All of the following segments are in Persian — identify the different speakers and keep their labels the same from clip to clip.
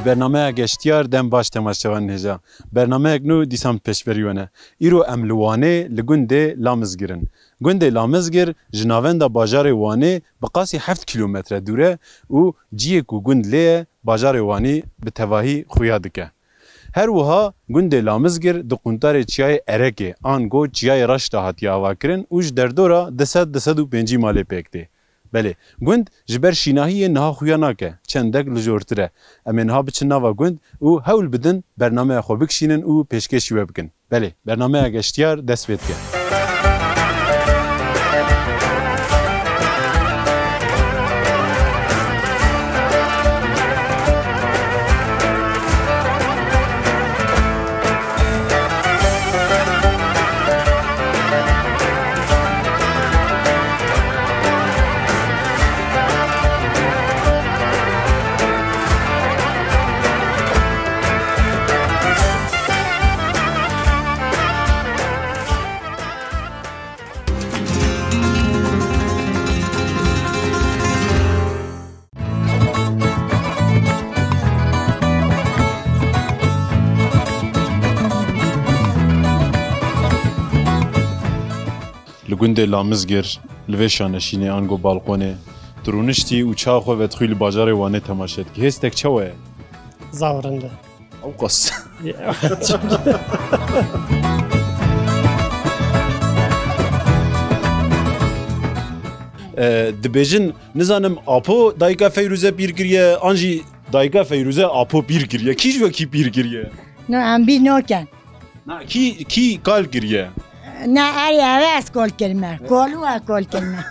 Speaker 1: برنامه گشتیار دم باش تماشاوان هجا برنامه نو دیسان پیشوریونه ایرو املوانه لگنده لامزگرن گنده لامزگر جناوند بازار وانه بقاسی 7 کیلومتر دوره و جیه کو گند لی بازار وانی به تواهی خویا دکه هر وها گنده لامزگر دو قنتار چیای ارکه آنگو چیای رشته هاتی آوا کرن اوش در دورا 205 ماله پکته بله گند جبر شیناهی نها خویا ناکه چندک لجورتره اما نها بچن ناوا گند او هول بدن برنامه خو بکشینن او پیشکشی بکن بله برنامه گشتیار دست بید که گنده لامزگر لوشانه شینه آنگو بالقونه درونشتی و چاخو و تخیل بازار وانه تماشید که هستک چوه؟
Speaker 2: زاورنده
Speaker 1: او قص دبیجن نزانم آپو دایگا فیروزه پیر کریه آنجی دایگا فیروزه آپو پیر کریه کیش و کی پیر کریه؟
Speaker 3: نه ام بی نوکن
Speaker 1: نه کی کال کریه؟
Speaker 3: نه اری عوض کل کلمه کلو و کل کلمه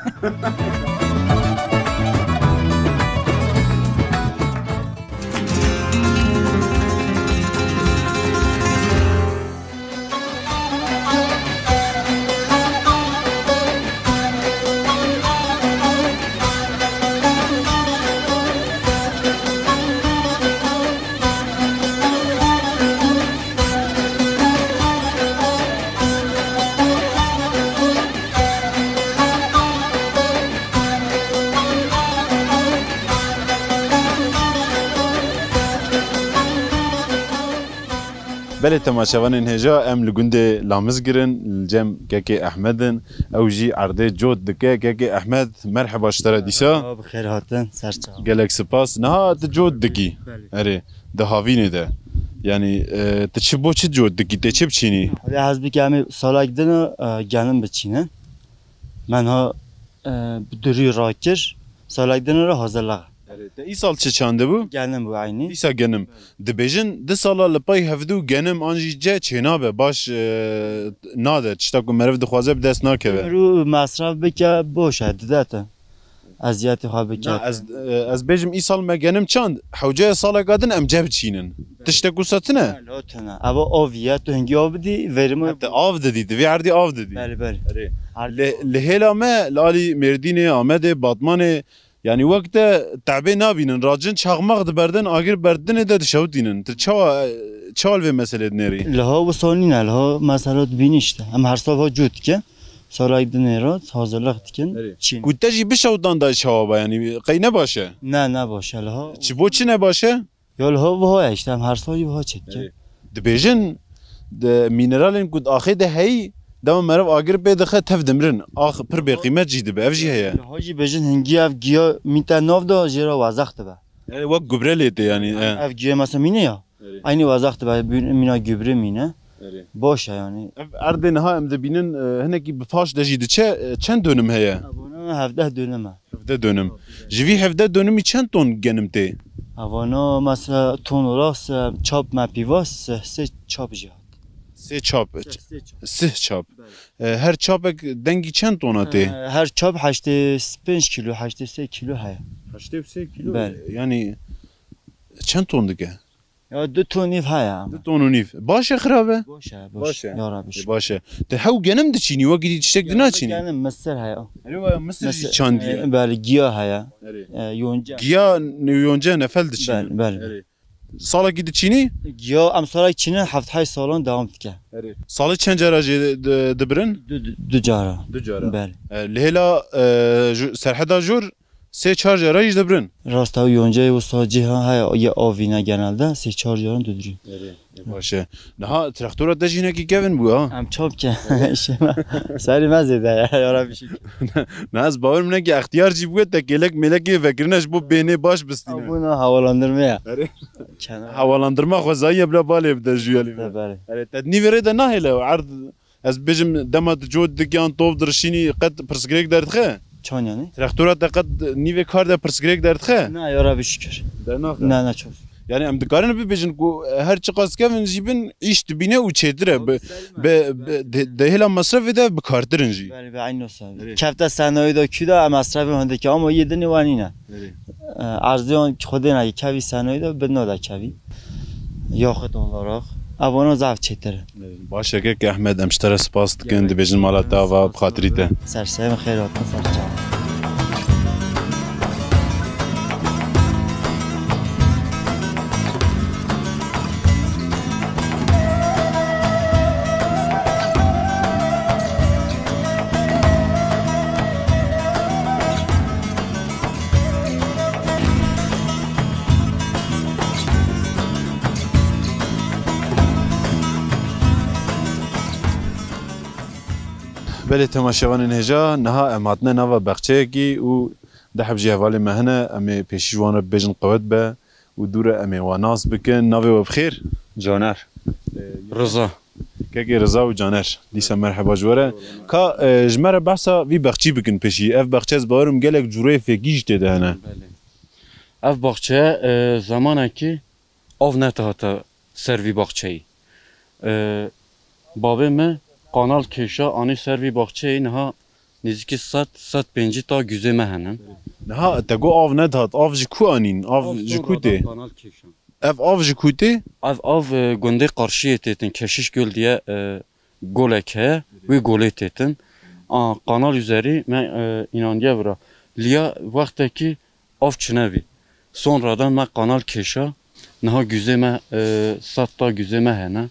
Speaker 1: بله تماشاوان هجا ام لگنده لامزگرن الجم كاكي احمدن او جي عرضه جود دكا كاكي احمد مرحبا اشترى ديسا
Speaker 4: بخير هاتن سرچا
Speaker 1: قالك سباس نها تجود دكي اري ده هاوينه ده يعني تشبو چه جود دكي تشب چيني
Speaker 4: حالا حزبی که همه سالا گدن گنم بچینه من ها بدوری راکر سالا گدن را حاضر
Speaker 1: ای سال چه چانده بو؟
Speaker 4: گنم بو عینی
Speaker 1: ایسا گنم دبیجن ده سالا لپای هفدو گنم آنجی جه چنابه باش ناده چتا که مرف دخوازه بدست ناکه
Speaker 4: رو مصرف بکه باشه دیده ازیاتی خواه بکه
Speaker 1: از بیجم ای سال ما گنم چاند حوجه سالا گادن ام جه بچینن تشتا کو ساتنه؟
Speaker 4: لا تنه اما آویه تو هنگی آو بدی ورمو
Speaker 1: حتی آو دادی دوی عردی آو دادی
Speaker 4: بله بله
Speaker 1: لهیلا ما لالی مردینه آمده باتمانه yani vakte tabi nabinin racın çakmak da berden agir berdene de dişavdinin çal ve mesele neri
Speaker 4: laha bu sonine laha mesela binişte hem her sabah cüt ki sonra gidin erat hazırlık dikin Çin
Speaker 1: gutteji bir şavdan da çava yani qayne başa
Speaker 4: ne başa laha
Speaker 1: çibo çine başa
Speaker 4: ya laha bu ha işte hem her sabah bu çekke
Speaker 1: dibejin de mineralin gud axi de hey دام مرف آگر به دخه تف دمرن آخ پر به قیمت جیده به افجی هیا
Speaker 4: هاجی بجن هنگی اف گیا میتا ناف دا جرا وازخت به
Speaker 1: yani وقت گبره لیته yani
Speaker 4: اف گیا مثلا مینه یا aynı وازخت به مینا گبره مینه باشه yani
Speaker 1: ارده نها ام دبینن هنکی بفاش دجیده چند دونم هیا
Speaker 4: avana 17 dönüm
Speaker 1: 17 dönüm jivi 17 dönümü çend ton genimte
Speaker 4: avana mesela ton olas çap mapivas se çap jia
Speaker 1: سه چاپ سه چاپ هر چاپ دنگی چند توناته
Speaker 4: her çap 85 kilo 83 kilo haya
Speaker 1: 83 kilo
Speaker 4: بله
Speaker 1: yani چند تون دیگه
Speaker 4: ya 2 ton nif haya
Speaker 1: 2 ton و نيف باشه خرابه
Speaker 4: باشه ya rabbi
Speaker 1: باشه ده هو جنم ده چینی و گیدی چتک دنا چینی
Speaker 4: yani mısır haya
Speaker 1: ايوه مصر چاندی
Speaker 4: بله giya haya yonca
Speaker 1: گیا یونجا نفل ده چینی
Speaker 4: بله
Speaker 1: سالا گیدی چینی
Speaker 4: giya am sonra Çin'e hafta salon devam dike
Speaker 1: سالا چند جراجه دبرن
Speaker 4: دو جارا
Speaker 1: دو جارا
Speaker 4: بله
Speaker 1: لهلا سرحدا جور سه چهار جاره ایش دبرن
Speaker 4: راست او یونجه و ساجی ها های یه آوینه genelde 3-4 جاران دودری
Speaker 1: باشه نه ها تراکتورات دجینه کی کevin بو ها
Speaker 4: هم چاپ که işime سری مزیده ya bir şey.
Speaker 1: نه از باور منه ki اختیار جی بود تکلک ملکی فکرنش bu beni baş bistine
Speaker 4: Bunu havalandırmaya.
Speaker 1: Öyle.
Speaker 4: Kenar.
Speaker 1: havalandırma خوزایه بلا باله بده جویلی
Speaker 4: Bari.
Speaker 1: evet تدنی vere de nahile عرض از بجم دمت جود دکیان توف درشینی قد پرسگریک دردخه
Speaker 4: Çan yani?
Speaker 1: تراکتورات da قد نیو کار da پرسگریک دردخه
Speaker 4: Ne yara bir şükür. Ne çok.
Speaker 1: Yani em dikarin bi bejin ku her çıkas kevin jibin iş dibine u çedire be dehila masraf ede bi kartırın ji.
Speaker 4: Bari be aynı olsa. Kefte sanayi da küda masrafı höndeki ama yedini vanine. Arziyon خودine kevi sanayi da bedno da kevi. Yaxıt olarak avano zaf çetir.
Speaker 1: Baş ki Ahmet emştara spas dikin di bejin malata va bi xatirite.
Speaker 4: Sersem xeyratın serçam.
Speaker 1: بله تماشاوان نهجا نها اماتنا نوا بخچه کی او دحب جهوال مهنه ام پیشوان بجن قوت به و دور ام واناس بکن نوی و بخیر
Speaker 2: جانر رضا
Speaker 1: که رضا و جانر دیسا مرحبا جوره کا جمره بحثا وی بخچی بکن پیشی اف بخچه از بارم گلک جوره فگیش ده هنه
Speaker 2: اف باغچه زمانه کی آو نتهاته سروی باغچه ای بابه me kanal keşa ani servi bahçe inha niziki 150 ta güze mehenin.
Speaker 1: نها تگو آو ندهات آو جکو آنین آو جکوته
Speaker 2: Kanal keşa.
Speaker 1: اف آو جکوته
Speaker 2: Av günde karşıya tetin keşiş göl diye golek he ve gole tetin. Kanal üzeri me inandiye bura. Liya vaktaki av çınevi. Sonradan me kanal keşa naha güze me satta güze mehene.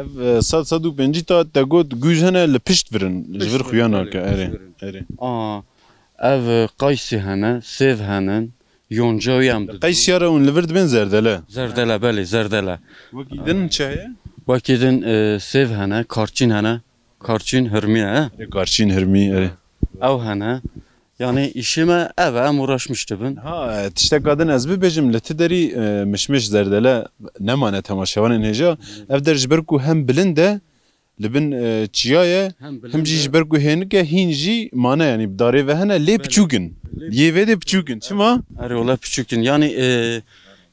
Speaker 1: اف صد صد و پنجی تا تگو گوز هنه لپشت ورن جور خویانا که اره اره
Speaker 2: Ev qaysi hene, sev henin, yoncavi hem de.
Speaker 1: قیس یاره اون لورد بین زردله
Speaker 2: Zerdele beli, zerdele.
Speaker 1: وکیدن چه
Speaker 2: Vakidin sev hene, karçin hene, karçin hırmi he.
Speaker 1: کارچین هرمی اره
Speaker 2: Ev hene. Yani işime eve hem uğraşmıştı ben.
Speaker 1: ها تشتا قادن از ببجم لتدري مشمش زردله نمانه تماشاوان نهجا اف در جبركو هم بلنده لبن چیایه هم جی جبركو هنگه هینجی مانه yani بداره و هنه لی بچوکن یه ویده بچوکن چما؟
Speaker 2: Eri ola küçüktün. Yani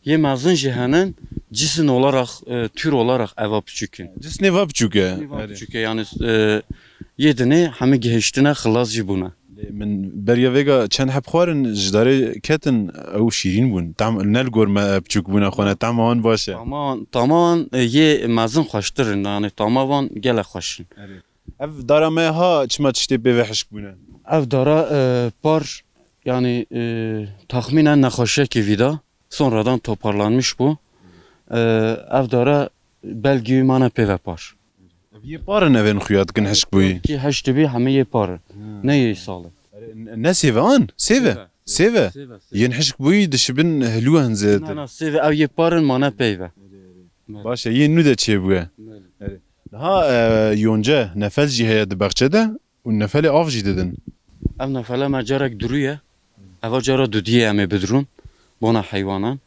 Speaker 2: yemezin jihenin cisin olarak, tür olarak eva küçükün.
Speaker 1: جس نیوا بچوکه
Speaker 2: Küçük yani yedini hemi gehiştine xılas jibuna.
Speaker 1: من بریا ویگا چند حب خوارن جداره کتن او شیرین بون تام نل گرمه بچوک بونه خونه تمام باشه
Speaker 2: Tamam ye mezin xoştirin yani tamamen gele xoşin.
Speaker 1: اف دارمه ها چما تشتی به وحش بونه
Speaker 2: Ev dara par yani tahminen nekhoşe ki vida sonradan toparlanmış bu. Ev dara belki mana peve par.
Speaker 1: یه پار نوین خویاد کن هشک بوی
Speaker 2: Ki heşti bir heme ye par. Ne ye salı.
Speaker 1: نه سیوان سیوه سیوه ین هشک بوی دشبن هلو هنزد
Speaker 2: Ne seve ev ye parın mana peve.
Speaker 1: باشه یه نو ده چه بوه ها یونجه نفل جی هیا دبخچه ده و نفل آف جی ددن
Speaker 2: Ev nefele mecerek duruye. Eva cara dudiye eme bedrun. Bona hayvanan.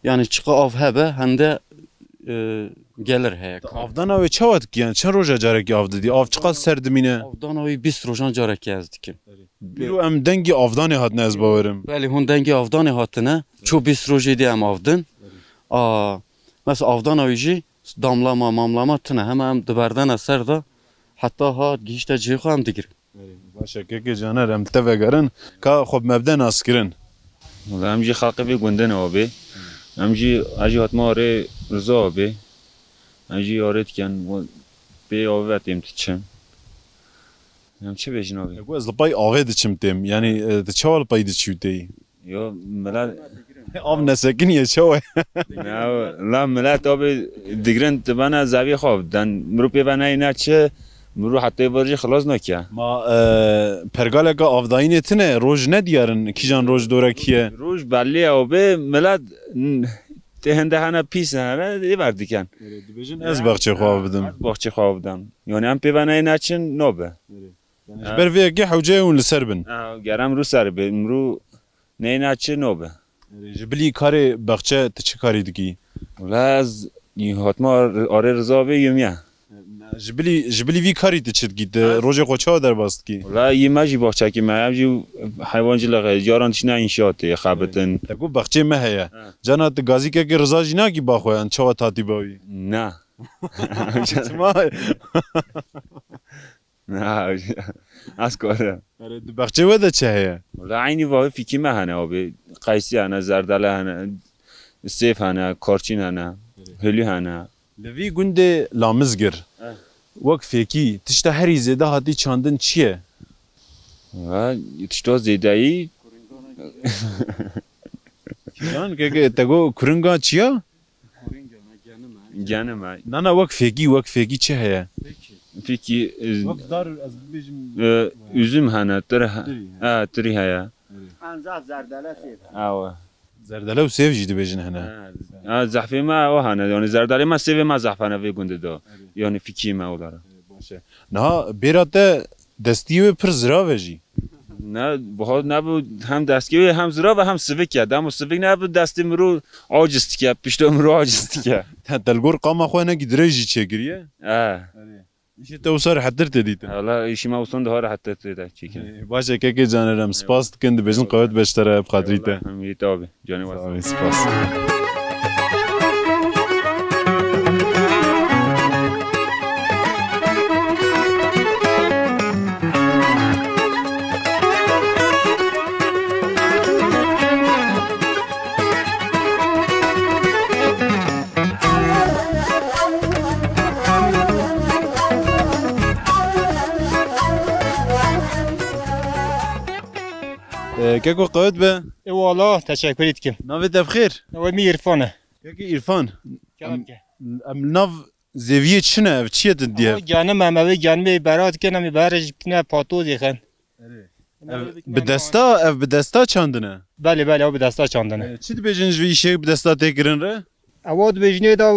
Speaker 2: Yani çıka av hebe hem de gelir heye.
Speaker 1: آفدان اوی چاوت کیان چند روژه جاره کی آف ددی آف چقدر سردمینه
Speaker 2: Avdan avi 20 rojan carek yazdikim.
Speaker 1: بیرو ام دنگی آفدانی هات نه از باورم
Speaker 2: Bəli, hun dengi avdan hatına çok 20 roja diyem avdın. Mesela avdan avici damlama mamlama tına hem diberden eser da hatta ha gişte cihı hem digir.
Speaker 1: باشه که که جانر ام تفه گرن که خب مبدن اسکرن
Speaker 5: امجی خاقه بی گندن آبی امجی اجی حتما آره رضا آبی امجی آره تکن بی آبی وقتیم تچم هم چه بیشن آبی
Speaker 1: گو از لپای آوه دچم تیم یعنی دچوال پای دچیو تی
Speaker 5: یا ملت
Speaker 1: آب نسکن یه چوه
Speaker 5: لا ملت آبی دیگرن تبانه زاویه خواب دن مروپی بانه اینه چه مرو حتی ورجی خلاص نکه
Speaker 1: ما پرگاله که آفداینه تنه روز ندیارن کیجان روز دوره کیه
Speaker 5: روش بله او به ملت تهنده هنه پیس هنه دی وردی کن
Speaker 1: از بخچه خواه بدم
Speaker 5: باخچه خواه بدم یعنی هم پیوانه نچن نوبه
Speaker 1: بر وی اگه حوجه اون لسر بن
Speaker 5: گرم رو سر به مرو نه نچه نوبه
Speaker 1: جبلی کار بخچه تچه کاری دکی
Speaker 5: ولی از حتما آره رضا به یمیه
Speaker 1: جبلی وی کاری تچه دکی روز قوچه در باست کی
Speaker 5: ولی یه مجی باخچه که من همجی حیوانجی لغه جاران تشنه انشاته خبتن
Speaker 1: تگو بخچه مهیه جانا گازی که رضا جینا کی باخوان چوا تاتی باوی
Speaker 5: نه نه از کاره
Speaker 1: بخچه وده چه هیه
Speaker 5: ولی عینی واقع فیکی مه هنه آبی قیسی هنه زردله هنه سیف هنه کارچین هنه هلی هنه
Speaker 1: لوی گنده لامزگر وقت فیکی تشتا هری زیده هاتی چاندن چیه؟
Speaker 5: و تشتا زیده ای
Speaker 1: کیان که تگو کرنگا چیا؟
Speaker 5: گنه ما
Speaker 1: نه نه وقت فیکی چه هیه؟
Speaker 5: فیکی
Speaker 1: وقت دار از بیجم
Speaker 5: üzüm هنه تری هیا
Speaker 4: انزاف زردله سیب
Speaker 5: آوه
Speaker 1: زردله و سیف جیده بیجن هنه
Speaker 5: زحفه ما او هنه یعنی زردله ما سیف ما زحفه نوی گنده دا یعنی فیکی ما اولاره
Speaker 1: نه بیراته دستیو پر زراوه جی
Speaker 5: نه بخواد نبود هم دستگیری هم زرا و هم سویک کرد اما سویک نبود دستی مرو عاجزتی کرد پیشتا مرو عاجزتی کرد
Speaker 1: دلگور قاما خواه نگی دریجی چه گریه؟ ایشه تو سر حدر تدیده
Speaker 5: حالا ایشی ما وصون ده ها را حتی تیده چی کنه
Speaker 1: باشه که جانرم سپاس کند بیشن قوت بشتره بخاطریته
Speaker 5: همیت آبی جانی واسه
Speaker 1: سپاس كيكو قوت به
Speaker 6: والله تشکر کم
Speaker 1: ناوی بخیر
Speaker 6: و می عرفانه
Speaker 1: كيكي عرفان ام ناف زویه چنه چیه تدیه
Speaker 6: جانم همه جانم برات کنم برج کنه پاتوزی خن
Speaker 1: به دستا چاندنه
Speaker 6: بله بله او به دستا چاندنه
Speaker 1: چی بیجن جوی شی به دستا تکرن ره
Speaker 6: اواد بجنه دا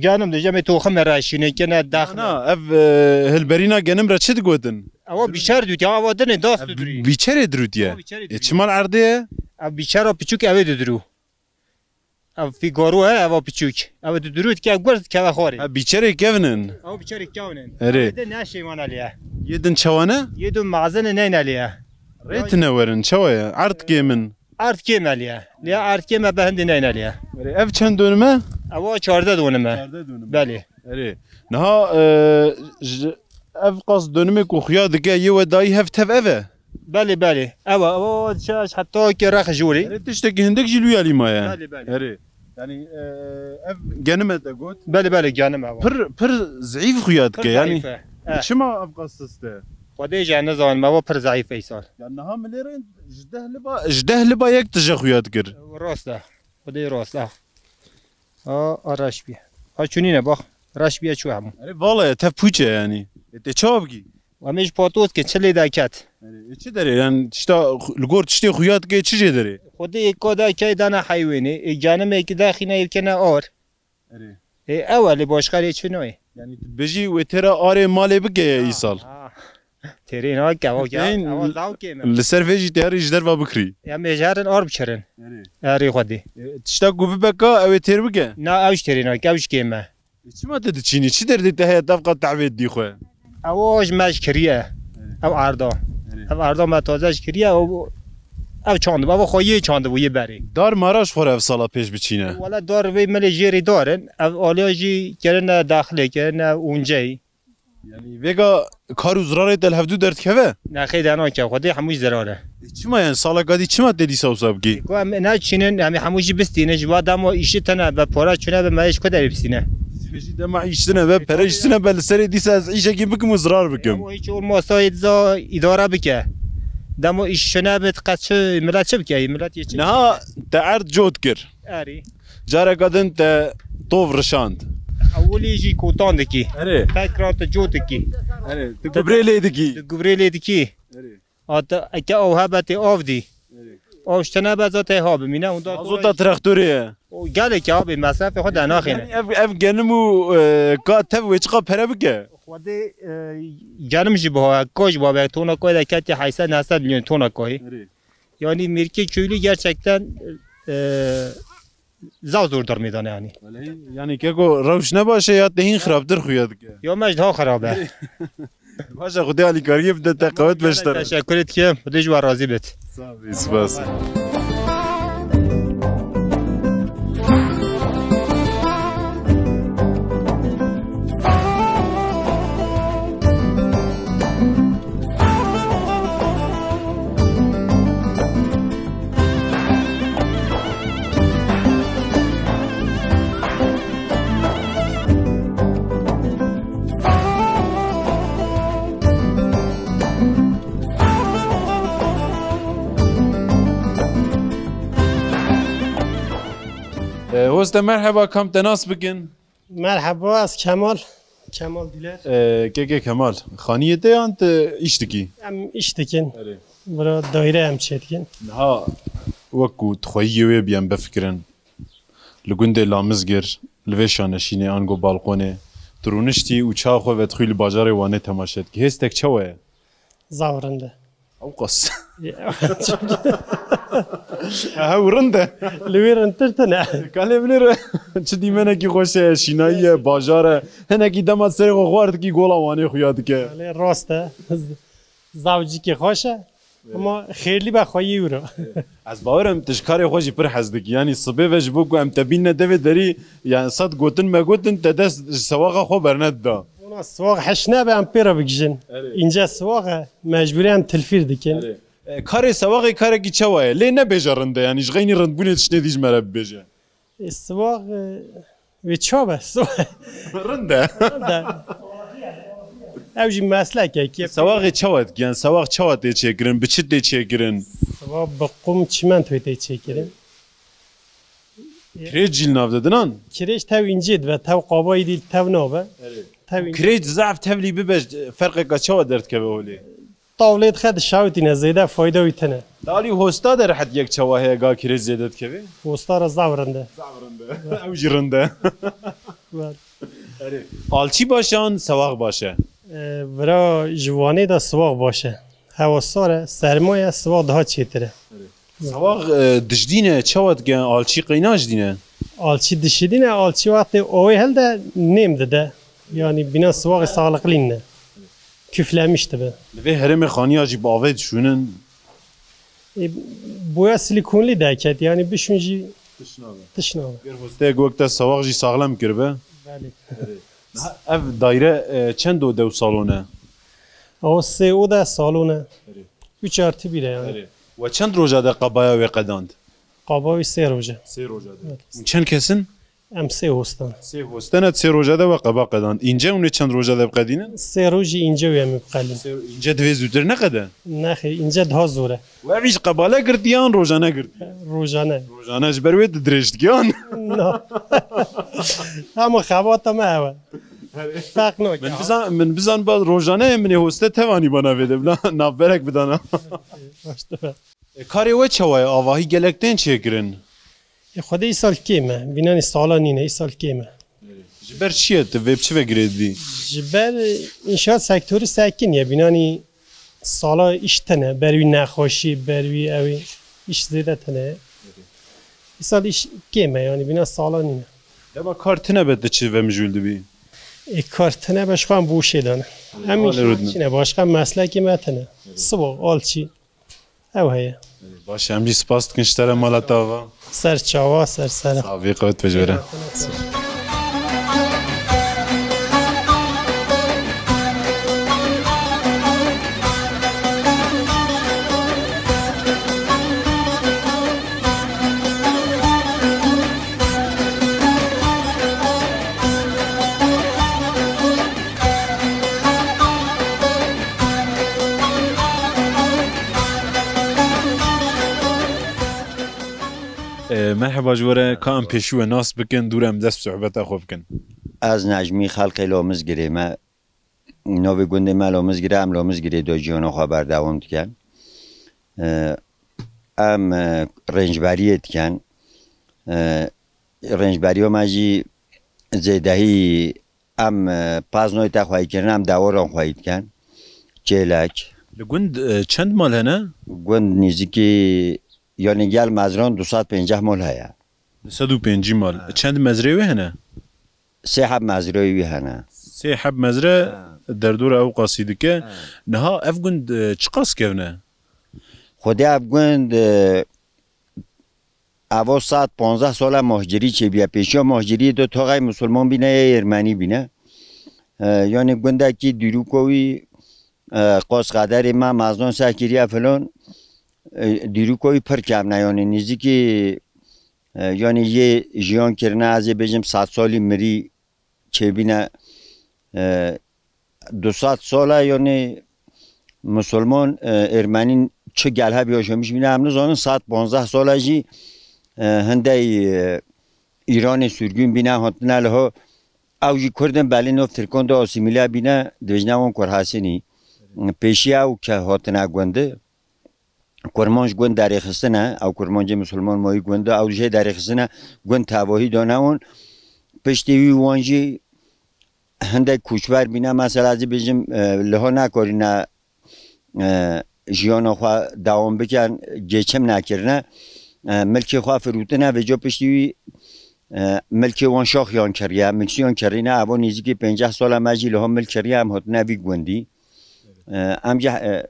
Speaker 6: جانم ده جمع توخم راشینه کنه داخل
Speaker 1: نه اف هلبرینا گنم را چی گوتن
Speaker 6: او بیچار دوتی اواد نه داست دوری
Speaker 1: بیچاره درودیه چمال عرضه
Speaker 6: او بیچاره پیچوک اوه درو او فیگارو او پیچوک او درود که گرد که خوره
Speaker 1: بیچاره کونن
Speaker 6: او بیچاره کونن
Speaker 1: اره
Speaker 6: ده نشه من علیه
Speaker 1: یدن چوانه
Speaker 6: یدن معزن نه علیه
Speaker 1: ریت نورن چوایه عرض کیمن
Speaker 6: عرض کیم علیه لیا عرض کیم به هند نه علیه
Speaker 1: اف چند دونمه
Speaker 6: او 14 دونمه بله
Speaker 1: اره نه اف قصد دونمه کو خیا دگه یو دای هفت اوه
Speaker 6: بله بله او شاش حتی که رخ جوری
Speaker 1: تشتكي هندك جلو يالي مايا
Speaker 6: بله بله
Speaker 1: هري يعني اف جنمه تقول
Speaker 6: بله بله جانم او
Speaker 1: پر ضعيف خياتك يعني شما ابقى سسته
Speaker 6: خدای جان زان ما پر ضعیف ایسال
Speaker 1: يعني هم ليرين جده لبا يك تجا خياتك
Speaker 6: راسته خدای راسته آراش بیا چونینه باخ راش بیا چو هم
Speaker 1: يعني والله تفوچه يعني انت چابگی
Speaker 6: و میش پاتوس که چلی دکت
Speaker 1: چی داره يعني تشتا لگور تشتي خياتك چی داره
Speaker 6: خدای کدا کی دانه حیوانی جانم کی داخینه یکنه آر اول باشخری چنوی
Speaker 1: يعني بيجي وترى اري مالي بقى ايصال
Speaker 6: ترين هاك او زاو كيما
Speaker 1: السيرفيجي تاري جدر وبكري
Speaker 6: يا مجارن اور بشرن اري خدي
Speaker 1: تشتاقوا ببكا او تير بقى
Speaker 6: نا اوش ترين هاك اوش كيما
Speaker 1: شو ما تدشيني شي درت هي تبقى تعبيد دي خو
Speaker 6: اوش ماش كريه او عرضا او عرضا ما تازهش كريه او چاند بابا خویه چاند بو یه بری
Speaker 1: دار ماراش خوره اف سالا پیش بچینه
Speaker 6: ولا دار وی مل جری دارن او آلیاجی کرن داخله کرن اونجایی
Speaker 1: يعني فيجا كارو زرارة الهفدو درت كذا
Speaker 6: نه خیلی دانا که خودی هموش زراره
Speaker 1: چما يعني سالا قادي چما تدي سوساب گي
Speaker 6: کو نه چینن همه هموشی بستینه جوا دمو ایشی تنه و پارا چونه به مایش کدر بستینه
Speaker 1: فيجي دم عيشتنا به پرشتنا بالسري دي ساز عيشه كي بكم زرار بكم
Speaker 6: هیچ اون ماساید زا اداره بکه دمو ایشونه بت قص ملت چه بکه ملت یه چه
Speaker 1: نها تعرض جود كر
Speaker 6: اری
Speaker 1: جارا قدن تا طوف رشاند
Speaker 6: اولی جی کوتان دکی
Speaker 1: اره
Speaker 6: فکرات جوت کی
Speaker 1: اره تو گبره لیدگی
Speaker 6: گبریلی دکی آتا اکه او هبت آف دی آشتنه بذات ها بمینه اون
Speaker 1: زوتا تراکتوریه
Speaker 6: گله که آبی مصرف خود ناخینه
Speaker 1: اف گنمو کا تف وچقا پره بکه
Speaker 6: خود جنم جی با کوش با تونا کوی دکتی 800 میلیون تونا کوی yani Mirke köylü gerçekten zor zor میدانه yani.
Speaker 1: Yani که روش نباشه یا دهین خرابتر خویاد که
Speaker 6: یا مجد ها خرابه.
Speaker 1: باشه خودی علی کاری بده تقویت بشتر.
Speaker 6: تشکر ات که خودش و راضی بد.
Speaker 1: سپاس. Hosta merhaba kam tenas bikin.
Speaker 7: Merhaba az Kemal. Kemal diler.
Speaker 1: Ke Kemal. Xaniyete ant iştiki.
Speaker 7: Em iştekin. Bura daire em çetkin.
Speaker 1: Ha وەکو تخۆیی وێ بیان بفکرن لە گوندێ لامزگر لەوێ شانەشینێ ئەنگۆ باڵقۆنێ درونشتی و چاخۆ بە تخوی لە باژارێ وانێ تەماشێت کە هێستێک چەوەیە
Speaker 7: Zavrında.
Speaker 1: ئەو قەس هەورندە
Speaker 7: Lüverin tırtına.
Speaker 1: کالێ بنێرە چ دیمەنێکی خۆشەیە شیناییە باژارە هەنێکی دەمات سەرێ خۆ خواردکی گۆڵا وانێ خویا دکە
Speaker 7: Ale rasta. Zavcı ki hoşa. Ama xeyirli bak xoyi euro.
Speaker 1: Ez bawerim tişkarê xwe jî pir hez dikî yanî sibê ve ji bo ku em tebîne devê derî yani sed gotin me gotin te dest ji sewaxa xwe bernedda.
Speaker 7: Ona sıvak heşne be em pêra bigijin. İnce sıvak mecburi em tilfir dikin.
Speaker 1: Karê sewaxê karekî çawa ye lê nebêje rinde yanî ji xeynî rindbûnê tiştê dî ji me re bibêje.
Speaker 7: Sıvak ve çabe sıvak.
Speaker 1: Rinde.
Speaker 7: Ev jî meslekek.
Speaker 1: Sewaxê çawa dike yani sewax çawa tê çêkirin bi çi tê çêkirin.
Speaker 7: Sıvak bi qum çimento tê çêkirin.
Speaker 1: Kirêt jîl nav dedin an?
Speaker 7: Kireç tev incid ve tev qabayı değil tev nabe. Tev incid.
Speaker 1: Kirêt zaf tevlî bibe ferqeka çawa derdkeve holê.
Speaker 7: Tavlet xed şawtine zêde fayda wîtine.
Speaker 1: Dalî hosta de rehet yek çawa heye ga kirêt zêde dikeve?
Speaker 7: Postara zavrinde.
Speaker 1: Ew jî rinde. Alçî baş an sewax baş e?
Speaker 7: Vira jiwanê de sıvak baş e. Hewasar e sermaye sıvak daha çêtir e.
Speaker 1: Sewax dijdîne çawa dike alçî qeyna jidîne?
Speaker 7: Alçı dişidine alçı vakti ovê hel de nêm dide. Yani bina sıvakê sağlıklîn ne. Küflemişti be.
Speaker 1: Li vê herêmê xaniya jî bi avê dişûnin.
Speaker 7: Boya silikonli deket yani bişun jî tişnabe.
Speaker 1: Gêr hosteyek wek te sewax jî saxlem kiribe.
Speaker 7: Belê.
Speaker 1: Ev daire çend o dew salon e?
Speaker 7: O sê o da salon e. 3 artı 1 yani.
Speaker 1: We çend roja de qebaya wê qedand?
Speaker 7: Qaba wî sê roja.
Speaker 1: Sê roja de. Çend kesin?
Speaker 7: Em sê hostan.
Speaker 1: Sê hostene sê roja de we qeba qedand. İnce hûn ê çend roja de biqedînin?
Speaker 7: Sê rojî ince wê em biqelin.
Speaker 1: İnce divê zûtir neqede?
Speaker 7: Nexê ince daha zor e.
Speaker 1: We evî ji qebale girtiyan roja negirtiye.
Speaker 7: Rojane.
Speaker 1: Rojane ji ber wê didirêj dikiyan.
Speaker 7: Hema xebata me hewe. Fark nak.
Speaker 1: Min bizan ba rojaneyê min ê hoste tevanî bana vê de bila navberek bidana. Karê we çawa ye avahî gelek tên çêkirin?
Speaker 7: Xwedê îsal kêm e. Bînanî sala nîne îsal kêm e.
Speaker 1: Ji ber çi ye tu vê bi çi ve girêdî?
Speaker 7: Ji ber înşaat sektörü sekin ye. Bînanî sala iş tene. Ber wî nexweşî, ber wî ew ê iş zêde tene ye. Îsal iş kêm e yani bîna sala nîne.
Speaker 1: Dema kar tune be te çi ve mijûl dibî?
Speaker 7: Kar tene be xwe em bû şê dane. Em înşaatçî ne başka meslekê me tene. Sıvak, alçî. Ew heye.
Speaker 1: Baş em jî spas dikin ji te re mala te ava.
Speaker 7: Ser çawa, ser sera.
Speaker 1: Avê qewet vejwere. Merhaba jwere ka em pêşî we nas bikin dûr em dest bi sohbeta xwe bikin.
Speaker 8: از نجمی خلق لامز گیره ما نوی گنده ما لامز گیره ام لامز گیره دو جیانو خبر دوام دکن ام رنجبری دکن رنجبری و مجی زیدهی ام پازنوی تا خواهی کردن ام دواران خواهی دکن چهلک
Speaker 1: لگوند چند مال هنه؟
Speaker 8: گوند نزدیکی یعنی گل مزران 250 مال هیا
Speaker 1: 150 مال چند مزرعه هنه؟
Speaker 8: 3 حب مزرعه هنه
Speaker 1: 3 حب مزرعه در دور او قاصیده که نها اف گوند چقاس کونه؟
Speaker 8: خودی اف گوند اوا 115 سال مهاجری چه بیا پیشا مهاجری دو تاقای مسلمان بینه یا ارمنی بینه یعنی گونده که دیروکوی قاس قدر ما مزنان سکریه فلان دیروکوی پر کم نه یعنی نیزی که یعنی یه جیان کرنه از بجم 100 سالی مری چه بینه 200 ساله یعنی مسلمان ارمنی چه گله بیاشمیش بینه همه زانن 115 ساله جی هنده ایران سرگون بینه هاتنه لها اوجی کردن بله نوف ترکان دا آسیمیله بینه دوجنه اون کار حسینی پیشی او که هاتنه گونده کرمانج گوند داری خستنه او کرمانج مسلمان مایی گونده او جه داری خستنه گوند تواهی دانه اون پشتیوی وانجی هنده کوچبر بینه مثلا از بیجم لها نکاری نه جیان خواه دوام بکن گیچم نکرنه ملکی خواه فروتنه و جا پشتیوی ملکی وان شاخ یان کریه ملکی یان کرینه اوان نیزی که 50 سال مجی لها ملک کریه هم هاتنه وی گوندی امجا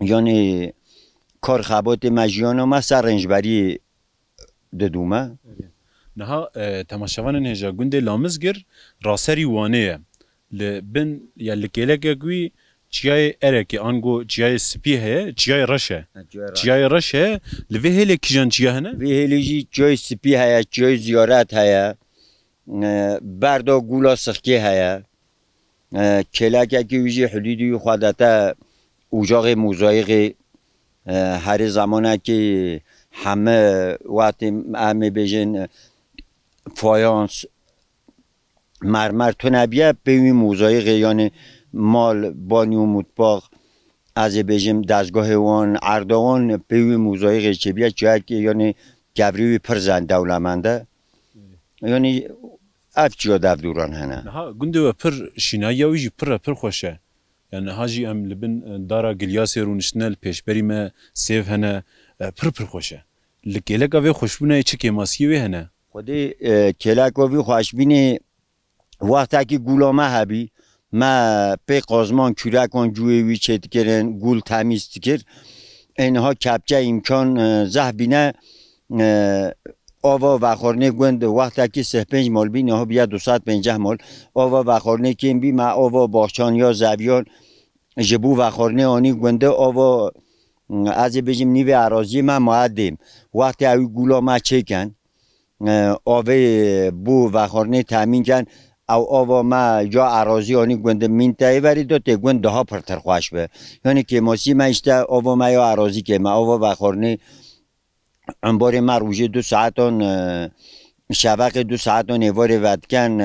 Speaker 8: یعنی کار خبات مجیان ما سر رنجبری ددومه
Speaker 1: نها تماشاوان نهجا گونده لامزگر راسری وانه لبن یا لکیلک گوی چیای ارکی آنگو چیای سپی هه چیای رشه چیای رشه لوی هلی کیجان چیا هنه؟
Speaker 8: وی هلی جی چیای سپی هیا چیای زیارت هیا بردا گولا سخکی هیا کلک که ویجی حدودی خودتا اجاق موزایق هر زمانه که همه وقت همه بیجن فایانس مرمر تو نبیه بیوی موزایق یعنی مال بانی و مطباق از بیجم دستگاه وان اردوان بیوی موزایق چه بیه چه که یعنی گبریوی پر زن دولمنده یعنی اف چیا دف دوران هنه
Speaker 1: نها گونده و پر شینایی ویجی پر خوشه يعني هاجي ام لبن دارا گلیاس رونشنل پیشبری ما سیف هنه پر خوشه لکیلک اوی خوشبونه چه کماسی وی هنه
Speaker 8: خودی کلک اوی خوشبینه وقتا که گولامه هبی ما پی قازمان کورکان جوی وی چت کرن گول تمیز تکر اینها کپچه امکان زه بینه آوا وخورنه گوند وقتا که 3-5 مال بی نه بیا 250 مال آوا وخورنه که بی ما آوا باغچان یا زویان جبو وخورنه آنی گونده آوا از بجیم نیو اراضی ما معدیم وقتی اوی گولا ما چکن آوه بو وخورنه تامین کن او آوا ما جا اراضی آنی گونده منطقه وری داده گونده ها پرتر خوش به یعنی که ماسی ما اشته آوا ما یا اراضی که ما آوا وخورنه انبار ما روزه 2 ساعتان شبق 2 ساعتان ایوار ودکن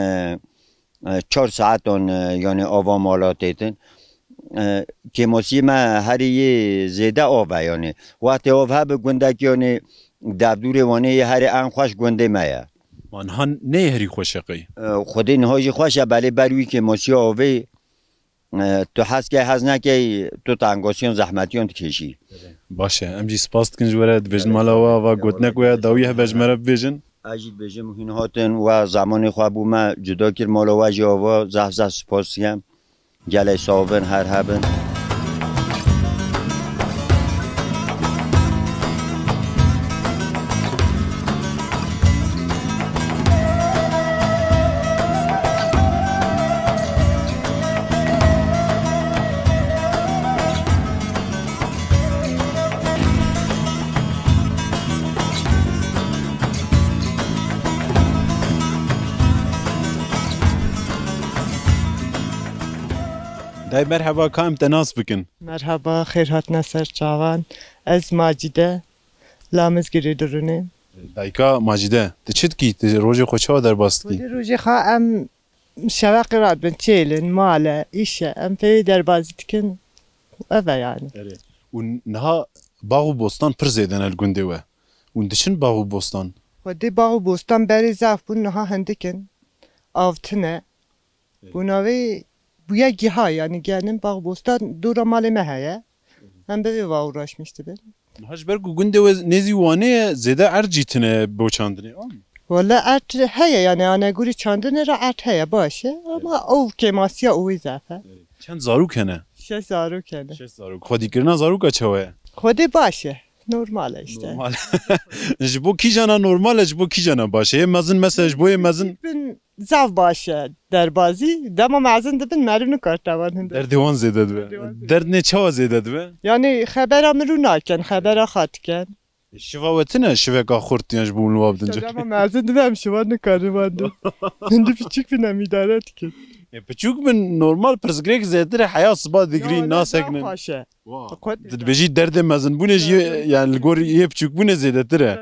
Speaker 8: 4 ساعتان یعنی آوا مالات ایتن که ماسی ما هر یه زیده آوه یعنی وقتی آوه به گنده که یعنی دبدور وانه هر ان خوش گنده مایه
Speaker 1: منها نه هری خوشقی
Speaker 8: خودی نهاجی خوشه بله بروی که ماسی آوه تو حس که حس نکه تو تنگاسیان زحمتیان تکشی
Speaker 1: باشه امجی سپاس کنج ورد بجن مالا و گوتنک و داویه بجمره بجن
Speaker 8: اجید بجم هین هاتن و زمان خواب ما جدا کر مالا و جاوا زحزه سپاسیم گله صابن هر هبن
Speaker 1: دای مرحبا کام تناس بکن
Speaker 9: مرحبا خیر هات نصر چاوان از ماجده لامزگیری درونه
Speaker 1: دایکا ماجده تچت کی روز خوشا در باست کی
Speaker 9: روزی خواه ام شوق راد بن چیلن ماله ایشه ام پی در بازی تکن اوه yani.
Speaker 1: و نها باغ و بوستان پر زیدن الگنده و دچن باغ و بوستان
Speaker 9: خودی باغ و بوستان بری زاف بون نها هندکن آفتنه بوناوی بویا گیها yani gelin باغ و بوستان دورا مال مهیه هم به و uğraşmıştı ben.
Speaker 1: هاش برگو گنده و نزی وانه زیده ارجیتنه بوچاندنه
Speaker 9: Valla ert heye yani aneguri çandını ra ert heye başı ama o kemasya o izafe.
Speaker 1: چند زارو کنه
Speaker 9: 6 zaruk kene.
Speaker 1: 6 زارو خودی کرنا زارو کا چوه
Speaker 9: Kodi başı. Normal işte.
Speaker 1: normal جبو کی جانا نورمال جبو کی جانا باشه مزن مثلا جبو مزن
Speaker 9: Ben zav başı derbazi dema mazın da ben merunu kartavan hinde.
Speaker 1: در دیوان زیده دوه درد نه چوا زیده دوه
Speaker 9: Yani haber amru naken haber axatken.
Speaker 1: شوا وتنه شوا کا خورت یاش بون لواب دنجه
Speaker 9: Dema mazın da şuvan karıvandı. Hindi küçük bir nam idare etkin.
Speaker 1: بچوک من نورمال پرزگریک زیده حیا صبا دیگری ناسکنن
Speaker 9: Paşa.
Speaker 1: بجی درد مزن بونه yani الگور یه بچوک بونه زیده تره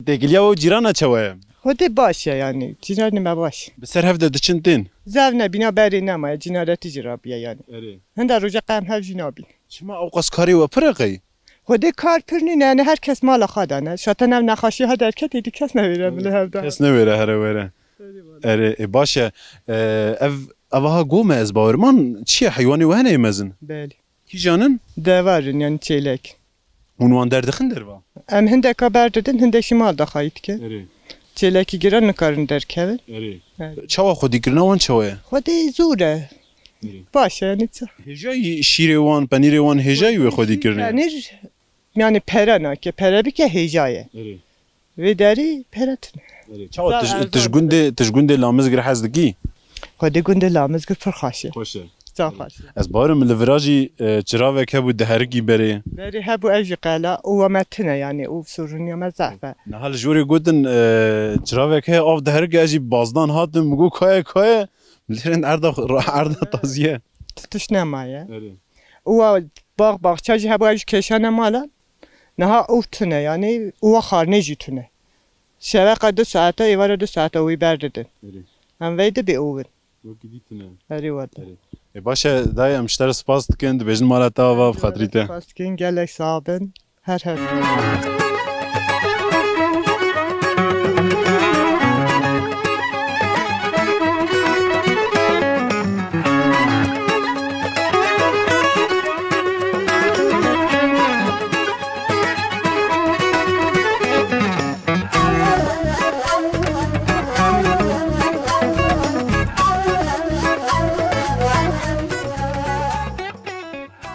Speaker 1: دگلیا و جیرانا چوه
Speaker 9: Kodi başı yani. Cinarni me baş.
Speaker 1: بسر هفته دچن تین
Speaker 9: Zevne bina beri nema cinareti cirabiye yani. Hinde roja qam hev jinabin.
Speaker 1: چما اوقاس کاری و پرقی
Speaker 9: خودی کار پرنی نه herkes mala خدانه شاتن ev نخاشی ها درکت ایدی کس نویره بله هفته
Speaker 1: کس نویره هره وره اره باشه اوها گومه از باورمان چیه حیوانی و هنه مزن
Speaker 9: بله
Speaker 1: کی جانن
Speaker 9: devarın yani çeylek
Speaker 1: عنوان دردخن دروا
Speaker 9: em hinde haber dedin hinde şimal da xayit ki
Speaker 1: اره
Speaker 9: çeyleki giren nıkarın derkevin
Speaker 1: اره چوا خودی کرنا وان چوه
Speaker 9: خودی زوره باشه yani
Speaker 1: هجای شیره وان پنیر وان هجای و خودی کرنه
Speaker 9: peynir yani perana ki pere bir ke hejaye
Speaker 1: اره
Speaker 9: ve deri peratın
Speaker 1: چوا تشگونده لامز گر حزدگی
Speaker 9: خودی günde lamız gır fırxaşı
Speaker 1: خوشه
Speaker 9: sağ xaşı
Speaker 1: از بارم لوراجی چراوه که بود دهرگی بره
Speaker 9: beri hebu evji qala o metine yani o sorun ya mezafe
Speaker 1: نهال جوری گودن چراوه که آف دهرگی اجی بازدان هاتم مگو کای ملرن اردا تازیه
Speaker 9: tutuş nemaye o bağ bahçeci hebu evji keşane mala naha uftune yani o xarneci tune şevaka 2 saate evara 2 saate o berdedin hem veyde bir ovun eri vada
Speaker 1: باشه دای امشتر سپاس دکن دبیجن مالا تا و بخاطریته
Speaker 9: Paskin gelek sabın her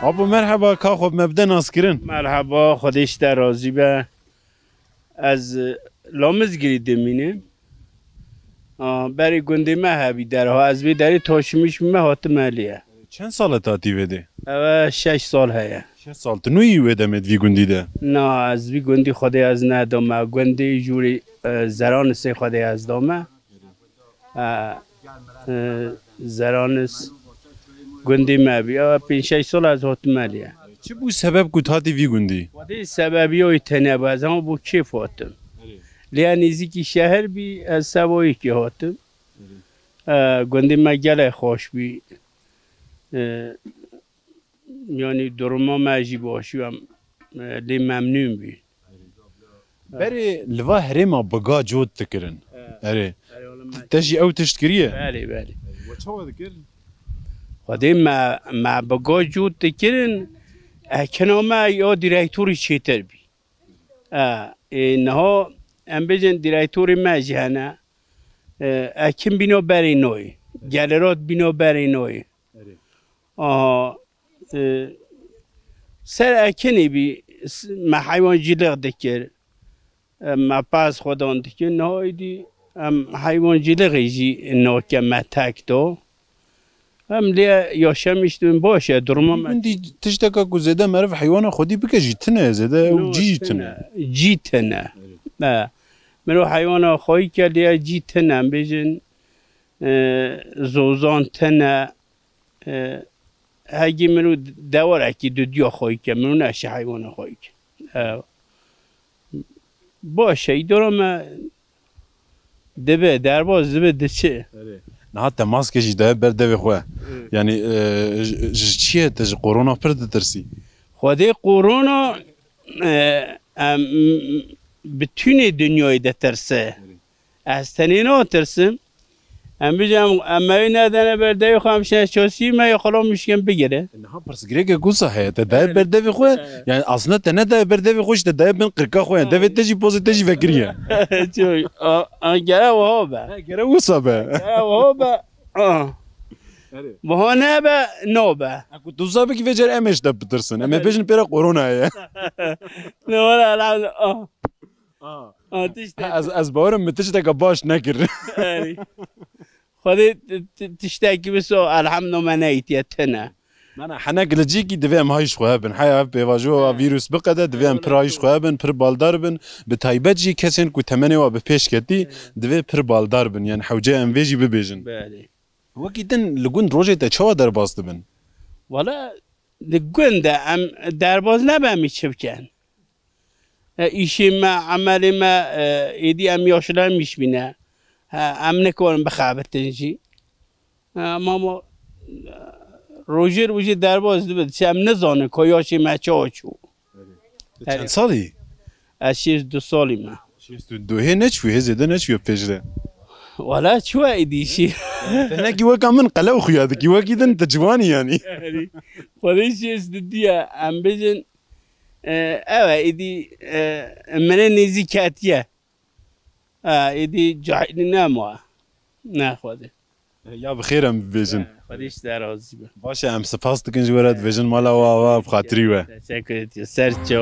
Speaker 1: ابو مرحبا کا خوب مبدا ناسکرین
Speaker 10: مرحبا خودش در راضی به از لامزگیری دمینه برای گنده مه هبی درها از بی داری تاشمیش مه هات مالیه
Speaker 1: چند سال تاتی وده
Speaker 10: او 6 سال هیا
Speaker 1: 6 سال تنوی وده مد وی گندیده
Speaker 10: نه از بی گندی خودی از ندامه گندی جوری زران سی خودی از دامه زران گندی مه بی او 5-6 سال از هات مالیه
Speaker 1: چه بو سبب کو تاتی وی گندی
Speaker 10: خودی سببی های تنه باز اما بو کیف هاتم لیا نزدیکی شهر بی از سوایی که هاتم گندی ما گله خوش بی یعنی درما ماجی باشیم لی ممنون بی
Speaker 1: بری لوا هرما بگا جود تکرن اره تجی او تشتکریه
Speaker 10: بله
Speaker 1: و چه ذکر
Speaker 10: خودی ما بگا جود تکرن کنما یا دیرکتوری چیتر بی اینها ام بجن دیرکتوری ماجی هنه اکیم بینو بری نوی گلرات بینو بری نوی سر اکنی بی ما حیوان جیلق دکر ما پاس خودان دکر نهایی دی حیوان جیلقی جی نوکه ما تک دو هم لیا یاشمیشتون باشه درما
Speaker 1: گندی تشتکا کو زده مرف حیوان خودی بکه جیتنه زده او
Speaker 10: جیتنه مرو حیوان خواهی که لیا جیتنه بجن زوزان تنه هاگی منو دوار اکی دو دیا خواهی که منو نشه حیوان خواهی که باشه ایدارم دبه درباز دبه دچه
Speaker 1: نه تماس کشی ده برده خواه یعنی چیه تج قرونا پر ترسی
Speaker 10: خواده قرونا bütün dünyayı da terse. Aslında tersim. Em bicam emeği nedene berde yok hamşe çoğusi me yakalamışken begere.
Speaker 1: Ne yapars grege gusa hayat da berde ve khoy yani aslında tane da berde ve khoş da ben 40 khoy da veteji pozitif fikriye.
Speaker 10: Çok gere o be.
Speaker 1: Gere gusa be.
Speaker 10: Gere o be. Bahane be no be.
Speaker 1: Aku tuzabe ki vecer emeş da bitirsin. Ama bejin pera korona ya.
Speaker 10: Ne var la.
Speaker 1: از باورم متشتك باش نكر
Speaker 10: خذي تشتكي بس الحمد لله منيت يتنا
Speaker 1: انا حناك لجيكي دفيم هايش خوابن حيا بيواجو فيروس بقدا دفيم برايش خوابن پر بالدار بن بتايبت جي كسن كو تمني و بپیش كتي دفي پر بالدار بن يعني حوجه ام فيجي ببيجن
Speaker 10: بالي
Speaker 1: وكيدن لگون روجه تا چوا درباز بن
Speaker 10: ولا لگون ده ام درباز نبم چبكن işime, amelime, ediyem yaşlanmış bine. Em ne konum bekhabetinci. Ama Roger bu derbaz dedi. Sen ne zanı koyaşı meçe açu.
Speaker 1: Çend sali?
Speaker 10: 62 salime.
Speaker 1: 62 ne çuye zede ne çuye pejre.
Speaker 10: ولا شو ايدي شيء
Speaker 1: هناك يوكا من قلو خيادك يوكا اذا انت جواني يعني
Speaker 10: وليش يسدديا ام بجن evet idi mene nezikatiye idi cahilina ma ne khode
Speaker 1: ya bخير ام فيجن
Speaker 10: خديش دراز
Speaker 1: باشه ام سپاس دکن جورات فيجن مالا و بخاطري و
Speaker 10: teşekkür ederim serço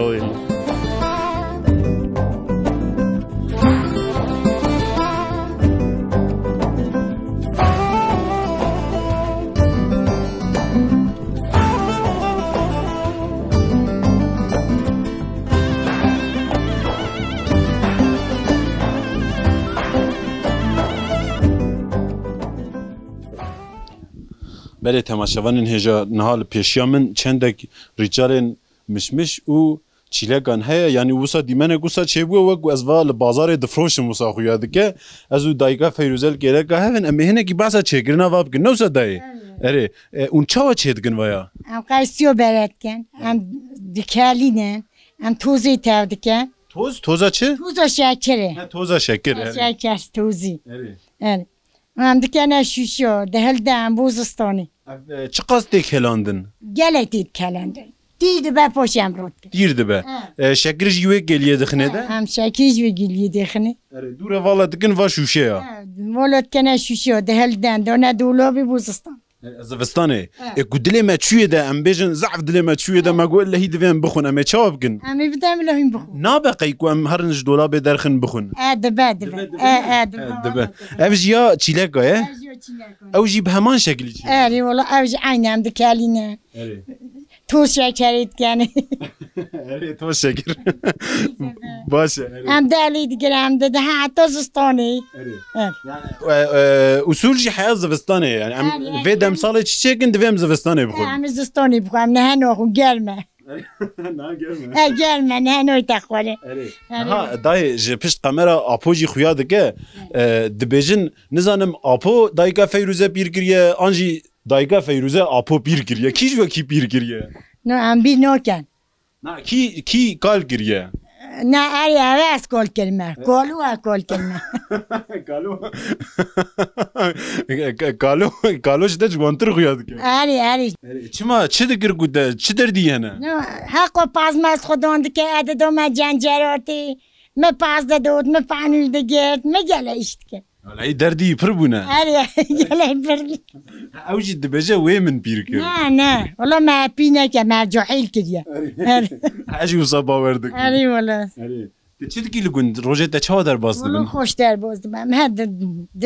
Speaker 1: بله تماشاوانین هجا نهال پیشیا من چندک ریجالن مشمش او چیلگان هیا یعنی وسا دیمنه گوسا چه بو و از وال بازار دفروش موسا خویا دکه از او دایگا فیروزل گلگا هفن امهنه کی باسا چگرنا واب گنوسا دای اره اون چاوا چیدگن ویا
Speaker 3: ام قایسیو براتکن ام دکالینه ام توزی تاودکن
Speaker 1: توزا چه
Speaker 3: توزا شکره
Speaker 1: توزا شکر
Speaker 3: شکر توزی اره ام دکانه شوشو دهل دام بوزستانی
Speaker 1: چه قصدی کلاندن
Speaker 3: گلتید کلاندن دیده به پاشم رود
Speaker 1: دیرده به شکرش یوه گلیه دخنه ده
Speaker 3: هم شکرش یوه گلیه دخنه
Speaker 1: دوره والا دکن و شوشه یا
Speaker 3: والا دکنه شوشه دهل دان دانه دولابی بوزستان
Speaker 1: زفستانه اكو دلي ما تشويه ده ام بيجن زعف دلي ما تشويه ده ما قول له هي دفين بخون اما تشاوب كن
Speaker 3: اما بدام لهم بخون
Speaker 1: نابقى يكو ام هرنج دولاب درخن بخون
Speaker 3: دبا
Speaker 1: دبا افج يا تشيلاكا يا او جيب همان شكل
Speaker 3: اري والله افج عينام دكالينا تو شكريت كان
Speaker 1: اري تو شكر باشه
Speaker 3: ام دالي دقرام ده حتى زستاني
Speaker 1: اصول جي حياه زفستانه يعني ام في دم صالح تشيكن دفيم زفستانه بخون
Speaker 3: ام زستاني بخون نهنو گرمه گرمه نهنو تخوله
Speaker 1: ها داي جي پشت قمره اپوجي خويا دكه دبيجن نزانم اپو دايكا فيروزه بير كريه انجي دایگا فیروزه آپو پیر کریه کیش و کی پیر کریه
Speaker 3: نه ام بیر نکن
Speaker 1: نه کی کال کریه
Speaker 3: نه اری عوض کل کلمه کل کلمه
Speaker 1: کالو شده جوانتر خویاد که
Speaker 3: اری
Speaker 1: چه دکر گوده چه دردیه نه
Speaker 3: حق و پازماز خوداند که عددو ما جنجراتی ما پاز داد ما پانیل دگرد ما گله اشت که
Speaker 1: ای دردی پر بونه
Speaker 3: اری گله پر
Speaker 1: اوجی دبجه وی من پیر کرد
Speaker 3: نه والله ما پینه که ما جحیل کردیه
Speaker 1: هجی وصا باوردک
Speaker 3: اری والله
Speaker 1: چی دکی لگون روزه تا چه در باز دبن
Speaker 3: خوش در باز دبن هد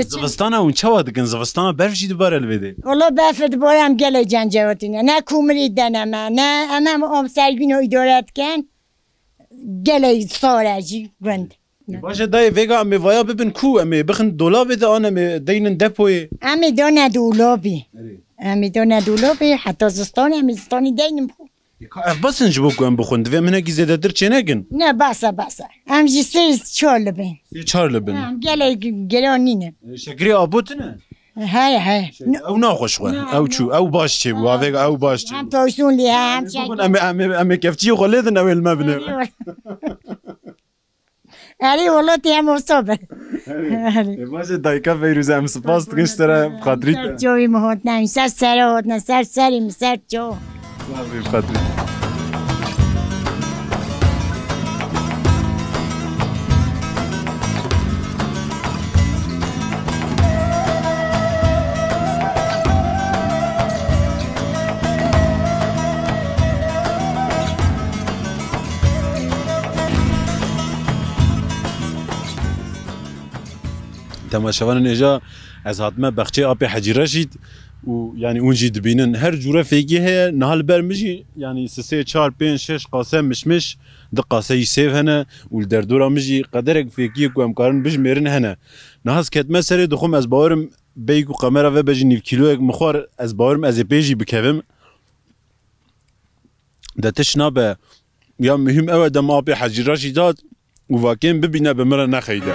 Speaker 1: زوستانه اون چه دکن زوستانه برف چی دوباره الوده
Speaker 3: والله برف دوباره هم گله جنجراتینه نه کومری دنمه نه اما ام سرگین و ادارت کن گله سارجی گند
Speaker 1: باشه دای ویگا امی ویا ببین کو امی بخن دولابی ده آن امی دینن دپوی
Speaker 3: امی دونه دولابی حتی زستانی امی زستانی دینم خو
Speaker 1: اف بسن جبو کوم بخون دوی منه کی زیاده در چه نگن
Speaker 3: نه باسا ام جی سیز چول بین
Speaker 1: چهار لبن
Speaker 3: ام گلانینه
Speaker 1: شکری آبوت نه
Speaker 3: های
Speaker 1: او ناخوش خواه او چو او باش چه بو او باش چه
Speaker 3: هم توشون لی هم
Speaker 1: ام کفچی خلیدن اویل مبنه
Speaker 3: اری والله تیم مصابه
Speaker 1: باشه دایکا فیروز هم سپاس تکنشتره بخاطریت
Speaker 3: جوی مهات نمی سر هات نه سریم سر جو
Speaker 1: بخاطریت تماشاوان نجا از هاتمه بخچه آب حجی رشید و یعنی اونجی دبینن هر جوره فیگی هه نهال برمجی یعنی سه چهار پنج شش قاسه مشمش ده قاسه یسیف هنه و در دورا مجی قدرک فیگی کو امکارن بج میرن هنه نهاز کتمه سری دخوم از باورم بیگو قمره و بجی 9 کیلو مخور از باورم از پیجی بکوم ده تشنابه یا مهم اوه دم آب حجی رشید داد و واقعا ببینه بمره نخیده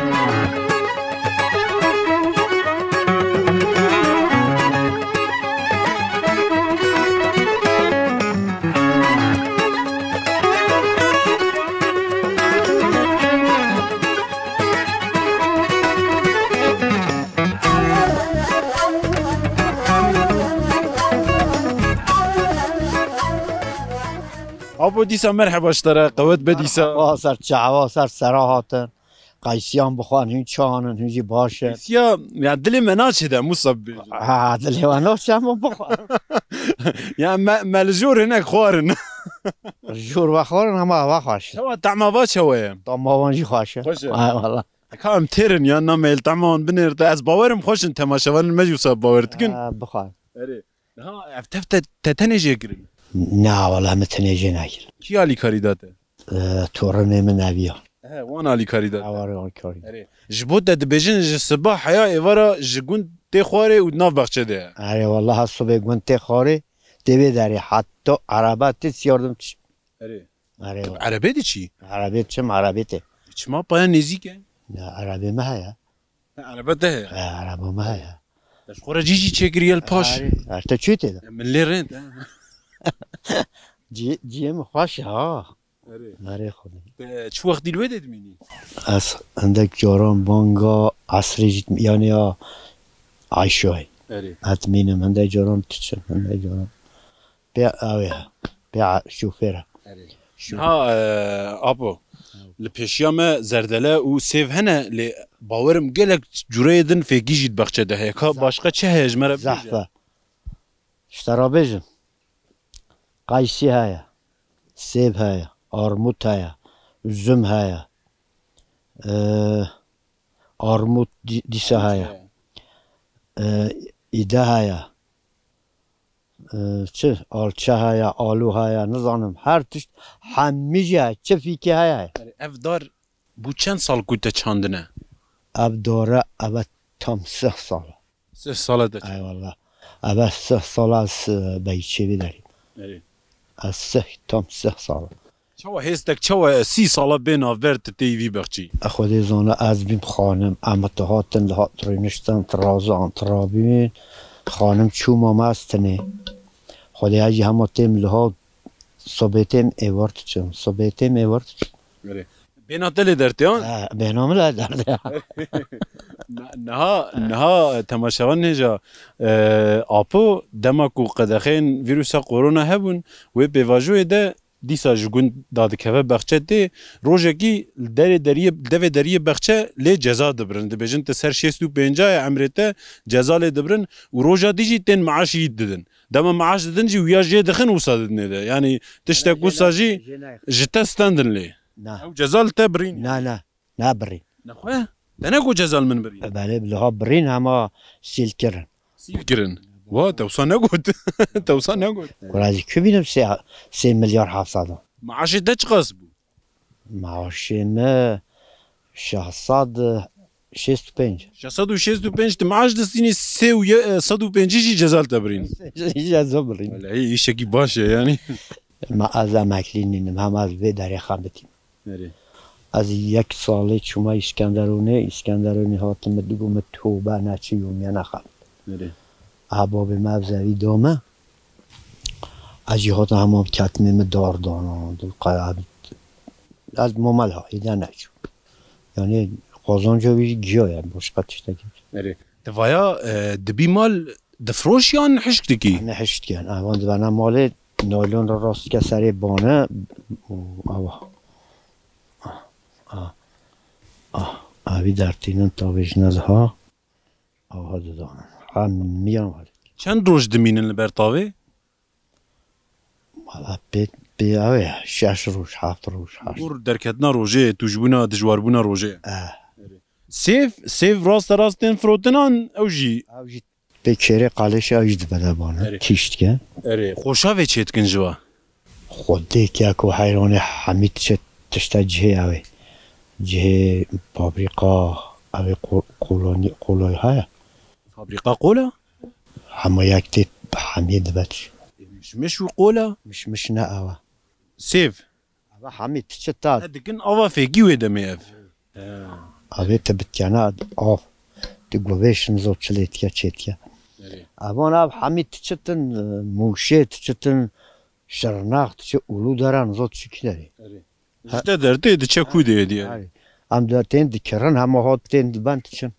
Speaker 1: ابو دیسا مرحبا اشترا قوت بدیسا
Speaker 11: واسر چعواسر سراحاتن قیسیان بخوان هین چانن هنجی باشه
Speaker 1: قیسیا یا دلی منا چه مصب
Speaker 11: ها دلی منا چه بخوان
Speaker 1: یا ملجور هناك خوارن
Speaker 11: جور بخورن هم هوا خوش
Speaker 1: شو طعمه شويه
Speaker 11: طعمه جی خوشه والله
Speaker 1: كام تيرن يا نميل طعمان بنرد از باورم خوش انت ما شوان مجوسا باورتكن
Speaker 11: بخوان
Speaker 1: اري ها افتفت تتنجي قرن
Speaker 11: نه والله متنجي ناجر
Speaker 1: كي علي كاريداته
Speaker 11: تورنه من نبيا
Speaker 1: وانا علي كاريداته
Speaker 11: اوار كاري
Speaker 1: اري جبوت د بجن الصباح يا ايفارا جگون تخواري ودناف بخچه ده
Speaker 11: اري والله الصبح گون تخواري تبي داري حتى عربات تسيردم
Speaker 1: اري
Speaker 11: اري
Speaker 1: عربي دي چي
Speaker 11: عربي چم عربيته
Speaker 1: چما بايا نزيكه
Speaker 11: لا عربي ما هي
Speaker 1: عربته
Speaker 11: عربي ما هي
Speaker 1: خورا جيجي تشكري الباش
Speaker 11: انت تشوتي
Speaker 1: من لي رنت
Speaker 11: جي خوش ها
Speaker 1: اري
Speaker 11: اري خودي
Speaker 1: شو وقت الودد مني
Speaker 11: اس عندك جوران بانگا عصري يعني عايشوي
Speaker 1: اري
Speaker 11: اتمينم عندك جوران تشن عندك جوران بيع اويها بيع شوفيرها
Speaker 1: اري ها ابو لپیشیام زردله و سیف هنه لی باورم گلک جوریدن فیگیجید بخچه ده یکا باشقه چه هجمره بیجه
Speaker 11: زحفه اشترا بیجم قیسی هایا سیب هایا آرموت هایا üzüm هایا آرموت دیسه هایا ایده هایا چه آلچه هایا آلو هایا نزانم هر تشت همیجی هایا چه فیکی هایا
Speaker 1: اف دار بو چند سال گوته چاندنه
Speaker 11: اب داره اب tam 3 سال
Speaker 1: 3 ساله ده
Speaker 11: ای والله اب 3 سال از بیچه بداریم از 3 tam 3 سال
Speaker 1: چوا هستک چوا 30 ساله بین آورد تیوی بخچی
Speaker 11: خودی زانه از بیم خانم اما تهاتن لحات رینشتن ترازان ترابین خانم چوم هم استنه خودی هجی همه تیم لحات صبحتیم ایوارد چم صبحتیم ایوارد چم
Speaker 1: بینا دلی درتیان
Speaker 11: بینام لا درده
Speaker 1: نها تماشاوان نجا آپو دماکو قدخین ویروسا کورونا هبون و بیواجوی ده دیسا جگون دادکه بخچه ده روژکی دری بخچه لی جزا دبرن دبیجن تسر 65 عمرته جزا لی دبرن و روژا دیجی تن معاشی ددن دما معاش ددن جی ویا جی دخن وصادن ده یعنی تشتک وصاجی جتا ستاندن لی
Speaker 11: نه
Speaker 1: او جزال تبرين
Speaker 11: نه برين
Speaker 1: نخويا انا اقول جزال من برين
Speaker 11: بله بلها برين هما سيلكرن
Speaker 1: وا توصل نقول توصل نقول
Speaker 11: ولازم كبيرم 3 مليار حافظة
Speaker 1: معاش دش قصبو
Speaker 11: معاش ما شخصاد
Speaker 1: 665 معاش دستيني سويا 150 جزال تبرين
Speaker 11: جزال برين
Speaker 1: ولا هي شيء باشه يعني
Speaker 11: ما از امکلی نیم هم از به در خابتیم
Speaker 1: نری
Speaker 11: از یک ساله شما اسکندرونه هاتم دیگم توبه نچی یا نخوام
Speaker 1: نری
Speaker 11: احباب مبزوی دامه از جهات همام کتمیم داردانان از ممل ها ایده نچو یعنی قازانجا وی گیاه باش قدش تکیم
Speaker 1: نری دوایا دبی مال دفروشیان حشک دکی
Speaker 11: نه حشت کن اوان دبنا مال نایلون را راست که سری بانه اوی در تینن تابشنل ها آها دادانن هم میان ولی
Speaker 1: چند روز دمینن لبرتاوی؟
Speaker 11: مالا بی اوی 6 روز 7 روز 8
Speaker 1: بور درکتنا روژه توجبونا دجواربونا روژه سیف راستین فروتنان او جی
Speaker 11: به کره قلش اوجد بده بانه کشت کن
Speaker 1: خوشا و چیت کن جوا
Speaker 11: خوده که اکو حیران حمید چه تشتا جه اوی جه پابریقا اوی قولای های
Speaker 1: فابریقا قولا؟
Speaker 11: همه یک دید حمید بچ
Speaker 1: مش قولا؟
Speaker 11: مش نه اوه
Speaker 1: سیف
Speaker 11: اوه حمید چه تاد
Speaker 1: دکن آوا فیگیوه دمی اف
Speaker 11: اوه تبتیانه آف تگوهش نزود چلیت که چیت که اوان اوه حمید چه تن موشت چه تن شرناخت چه اولو دارن نزود چکی داری
Speaker 1: işte derdi de çekude diye.
Speaker 11: Am dertên dikirin hema hatên diband çin.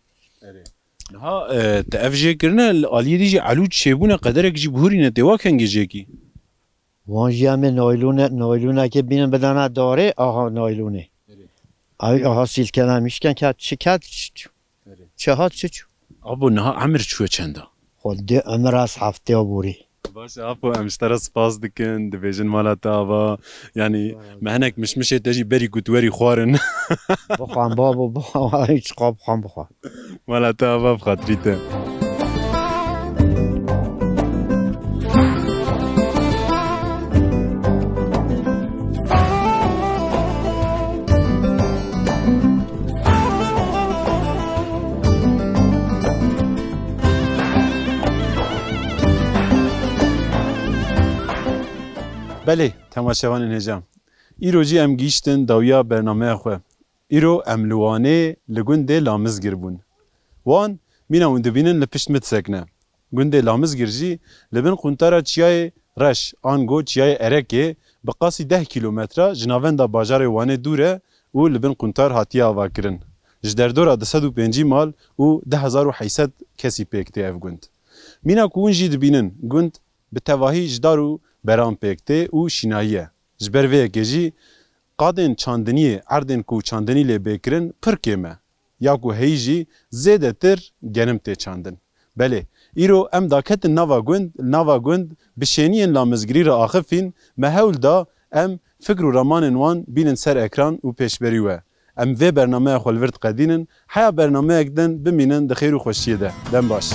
Speaker 1: Ha te ev jê kirine aliyê jî elû çêbûne qederek jî bihûrîne tê waken gecekî.
Speaker 11: Wan jî em ê naylûnekê bînin bidana darê aha naylûnê. Aha silkena mişken ket şiket çi hat çi çû.
Speaker 1: Abo niha emir çûye çenda.
Speaker 11: Xwedê emir ez hefteya borî.
Speaker 1: باشه اپو امشترا سپاس دکن دبیجن مالا تاوا یعنی مهنک مشمشه تجی بری گوتوری خوارن
Speaker 11: بخوام بابا بخوام هیچ قاب بخوام بخوام
Speaker 1: مالا تاوا بخاطریته بله تماشاوان نجام ایروجی ام گیشتن داویا برنامه خو ایرو ام لوانه لگونده لامزگیر بون وان مینا اون دبینن لپشت متسکنه گونده لامزگیر جی لبن قنطارا چیای رش آنگو چیای ارکه بقاسی 10 کیلومتر جناوند باجار وانه دوره و لبن قنطار هاتیه آوا کرن جدردورا 205 مال و 10800 کسی پیکته اف گوند مینا کون جی دبینن گوند به تواهی جدارو برام پکته و شیناییه جبر وی گجی قادن چاندنی اردن کو چاندنی لی بکرن پر کمه یا کو هیجی زیده تر گنم ته چاندن بله ایرو ام داکت ناوا گوند بشینین لامزگری را آخفین مهول دا ام فکر و رمان وان بینن سر اکران و پیشبری و ام وی برنامه خلورت قدینن حیا برنامه اکدن بمینن دخیر و خوشیه ده دم باش